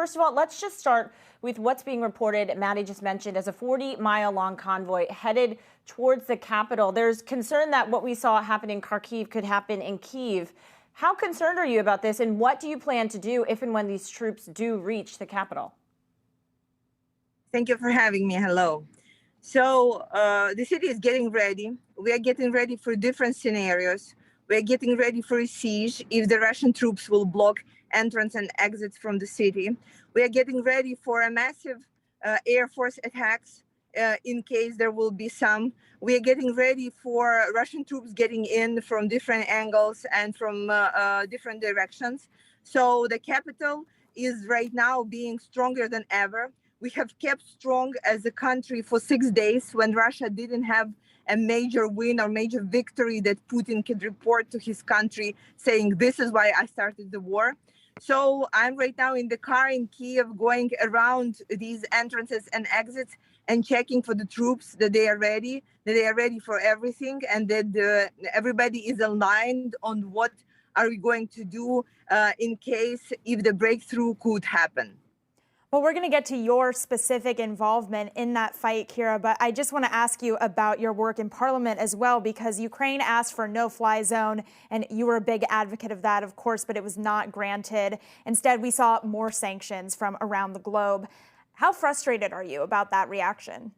First of all, let's just start with what's being reported, Maddie just mentioned, as a 40-mile-long convoy headed towards the capital. There's concern that what we saw happen in Kharkiv could happen in Kyiv. How concerned are you about this, and what do you plan to do if and when these troops do reach the capital? Thank you for having me. Hello. So the city is getting ready. We are getting ready for different scenarios. We're getting ready for a siege if the Russian troops will block entrance and exits from the city. We are getting ready for a massive Air Force attacks in case there will be some. We are getting ready for Russian troops getting in from different angles and from different directions. So the capital is right now being stronger than ever. We have kept strong as a country for 6 days when Russia didn't have a major win or major victory that Putin could report to his country saying, this is why I started the war. So I'm right now in the car in Kyiv going around these entrances and exits and checking for the troops that they are ready for everything, and that everybody is aligned on what are we going to do in case if the breakthrough could happen. Well, we're going to get to your specific involvement in that fight, Kira, but I just want to ask you about your work in Parliament as well, because Ukraine asked for a no-fly zone, and you were a big advocate of that, of course, but it was not granted. Instead, we saw more sanctions from around the globe. How frustrated are you about that reaction?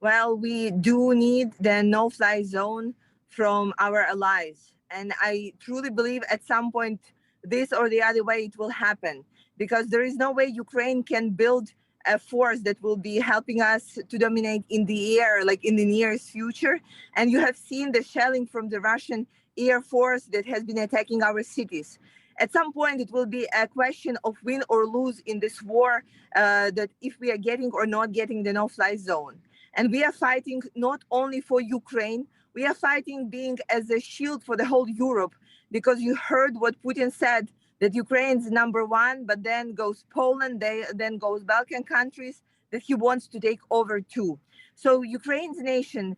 Well, we do need the no-fly zone from our allies, and I truly believe at some point this or the other way it will happen. Because there is no way Ukraine can build a force that will be helping us to dominate in the air, like in the nearest future. And you have seen the shelling from the Russian Air Force that has been attacking our cities. At some point, it will be a question of win or lose in this war, that if we are getting or not getting the no-fly zone. And we are fighting not only for Ukraine, we are fighting being as a shield for the whole Europe, because you heard what Putin said, that Ukraine's number one, but then goes Poland, then goes Balkan countries, that he wants to take over too. So Ukraine's nation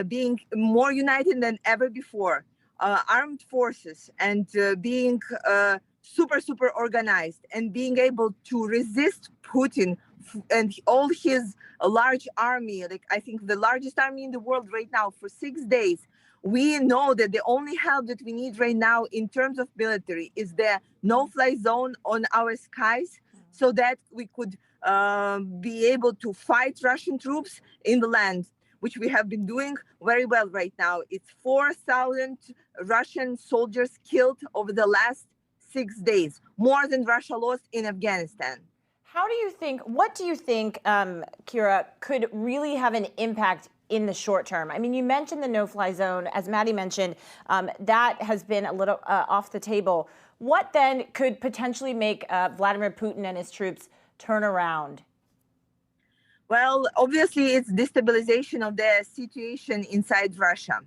being more united than ever before, armed forces, and being super organized, and being able to resist Putin and all his large army, like I think the largest army in the world right now, for 6 days. We know that the only help that we need right now in terms of military is the no-fly zone on our skies, so that we could be able to fight Russian troops in the land, which we have been doing very well right now. It's 4,000 Russian soldiers killed over the last 6 days, more than Russia lost in Afghanistan. What do you think, Kira, could really have an impact in the short term? I mean, you mentioned the no-fly zone, as Maddie mentioned, that has been a little off the table. What then could potentially make Vladimir Putin and his troops turn around? Well, obviously, it's destabilization of the situation inside Russia.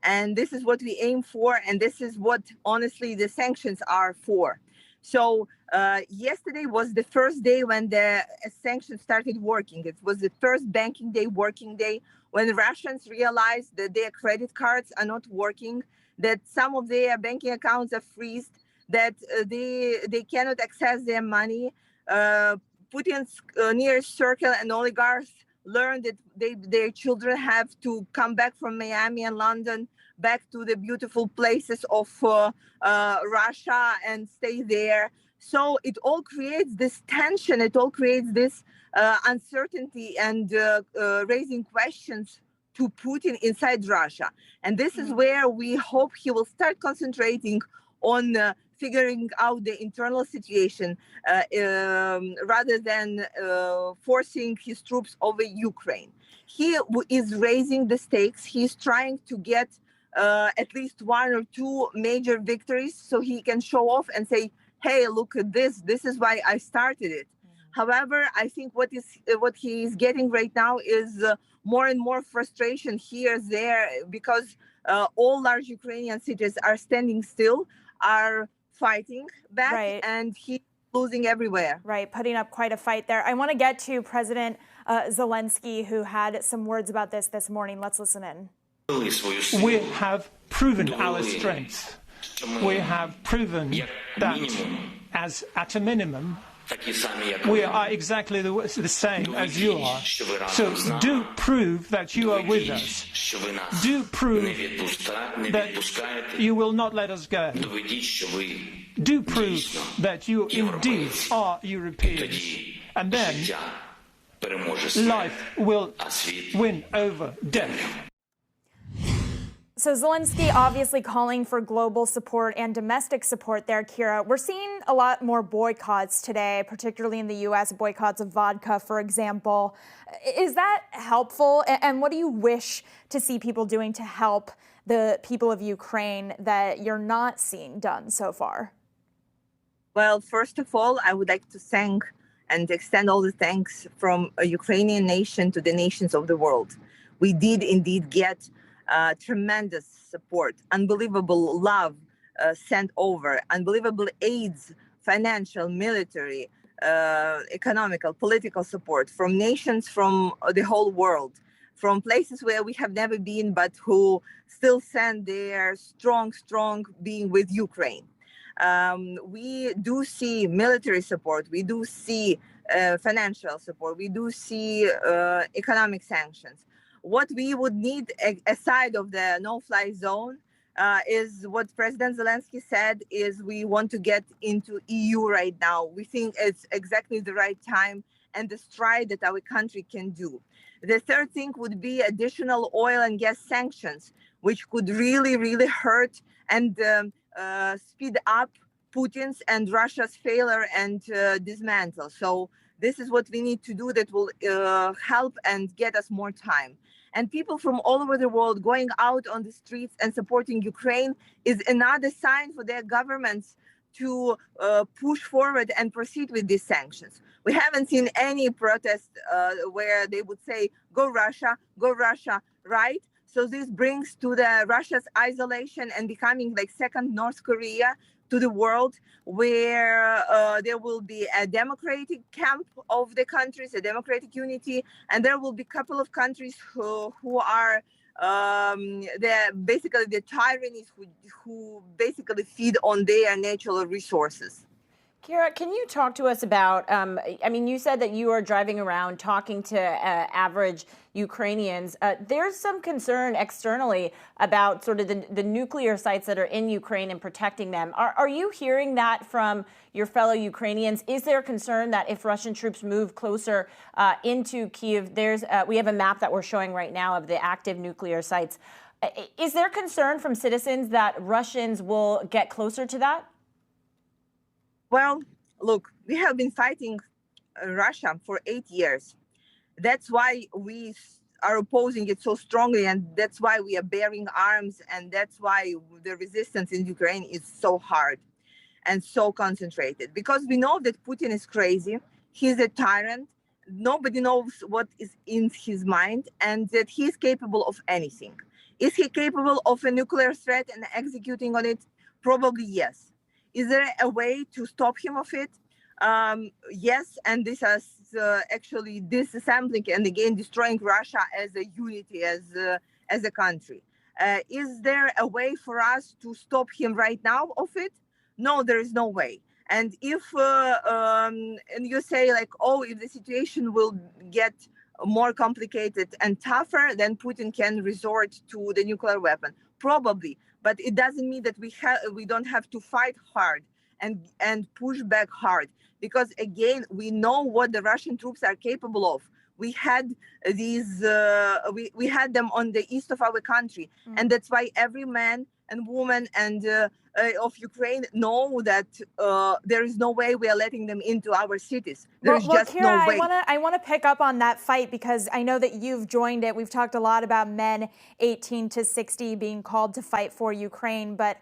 And this is what we aim for, and this is what, honestly, the sanctions are for. So yesterday was the first day when the sanctions started working. It was the first banking day, working day, when Russians realized that their credit cards are not working, that some of their banking accounts are freezed, that they cannot access their money. Putin's nearest circle and oligarchs learned that their children have to come back from Miami and London back to the beautiful places of Russia and stay there. So it all creates this tension, it all creates this uncertainty and raising questions to Putin inside Russia. And this is where we hope he will start concentrating on figuring out the internal situation rather than forcing his troops over Ukraine. He is raising the stakes. He's trying to get at least 1 or 2 major victories so he can show off and say, hey, look at this. This is why I started it. However, I think what he is getting right now is more and more frustration here, there, because all large Ukrainian cities are standing still, are fighting back, right, and he's losing everywhere. Right, putting up quite a fight there. I want to get to President Zelensky, who had some words about this morning. Let's listen in. We have proven our strength. We have proven that, as at a minimum, We are exactly the same as you are. So do prove that you are with us. Do prove that you will not let us go. Do prove that you indeed are Europeans. And then life will win over death. So Zelensky obviously calling for global support and domestic support there, Kira. We're seeing a lot more boycotts today, particularly in the U.S., boycotts of vodka, for example. Is that helpful? And what do you wish to see people doing to help the people of Ukraine that you're not seeing done so far? Well, first of all, I would like to thank and extend all the thanks from a Ukrainian nation to the nations of the world. We did indeed get tremendous support, unbelievable love sent over, unbelievable aids, financial, military, economical, political support from nations from the whole world, from places where we have never been, but who still send their strong being with Ukraine. We do see military support, we do see financial support, we do see economic sanctions. What we would need aside of the no-fly zone is what President Zelensky said is we want to get into EU right now. We think it's exactly the right time and the stride that our country can do. The third thing would be additional oil and gas sanctions, which could really hurt and speed up Putin's and Russia's failure and dismantle. So this is what we need to do that will help and get us more time. And people from all over the world going out on the streets and supporting Ukraine is another sign for their governments to push forward and proceed with these sanctions. We haven't seen any protest where they would say, go Russia, right? So this brings to the Russia's isolation and becoming like second North Korea to the world, where there will be a democratic camp of the countries, a democratic unity, and there will be a couple of countries who are basically the tyrannies who basically feed on their natural resources. Kira, can you talk to us about, I mean, you said that you are driving around talking to average Ukrainians. There's some concern externally about sort of the nuclear sites that are in Ukraine and protecting them. Are you hearing that from your fellow Ukrainians? Is there concern that if Russian troops move closer into Kyiv, we have a map that we're showing right now of the active nuclear sites. Is there concern from citizens that Russians will get closer to that? Well, look, we have been fighting Russia for 8 years. That's why we are opposing it so strongly, and that's why we are bearing arms, and that's why the resistance in Ukraine is so hard and so concentrated. Because we know that Putin is crazy, he's a tyrant, nobody knows what is in his mind, and that he's capable of anything. Is he capable of a nuclear threat and executing on it? Probably yes. Is there a way to stop him of it? Yes, and this is actually disassembling and again destroying Russia as a unity, as a country. Is there a way for us to stop him right now of it? No, there is no way. And if and you say like, oh, if the situation will get more complicated and tougher, then Putin can resort to the nuclear weapon. Probably. But it doesn't mean that we don't have to fight hard and push back hard, because again we know what the Russian troops are capable of. We had these we had them on the east of our country, and that's why every man and woman and of Ukraine know that there is no way we are letting them into our cities. There's just Kira, no way. I want to pick up on that fight because I know that you've joined it. We've talked a lot about men 18 to 60 being called to fight for Ukraine, but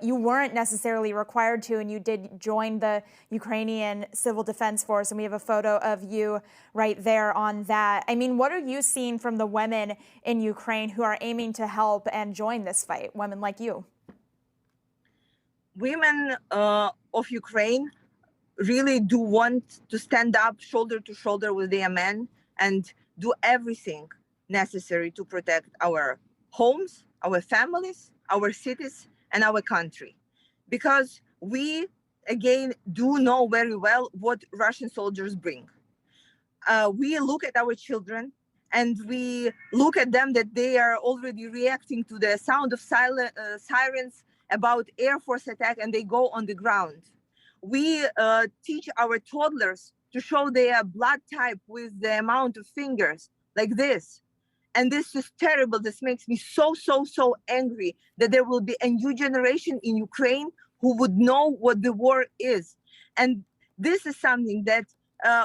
you weren't necessarily required to, and you did join the Ukrainian Civil Defense Force, and we have a photo of you right there on that. I mean, what are you seeing from the women in Ukraine who are aiming to help and join this fight, women like you? Women of Ukraine really do want to stand up shoulder to shoulder with their men and do everything necessary to protect our homes, our families, our cities, and our country. Because we again, do know very well what Russian soldiers bring. We look at our children and we look at them that they are already reacting to the sound of sirens about Air Force attack, and they go on the ground. We teach our toddlers to show their blood type with the amount of fingers like this. And this is terrible. This makes me so angry that there will be a new generation in Ukraine who would know what the war is. And this is something that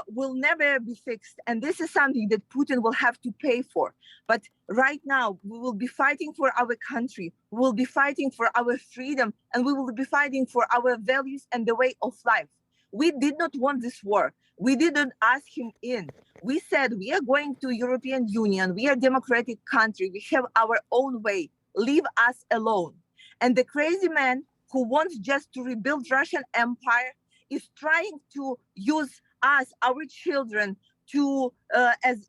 will never be fixed. And this is something that Putin will have to pay for. But right now, we will be fighting for our country. We will be fighting for our freedom. And we will be fighting for our values and the way of life. We did not want this war. We didn't ask him in. We said, we are going to European Union. We are a democratic country. We have our own way. Leave us alone. And the crazy man who wants just to rebuild Russian empire is trying to use us, our children, to as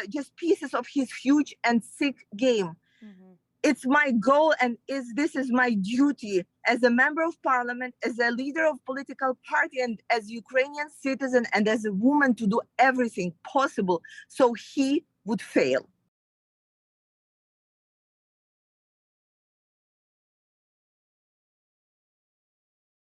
just pieces of his huge and sick game. Mm-hmm. It's my goal, and this is my duty as a member of parliament, as a leader of political party, and as Ukrainian citizen, and as a woman to do everything possible so he would fail.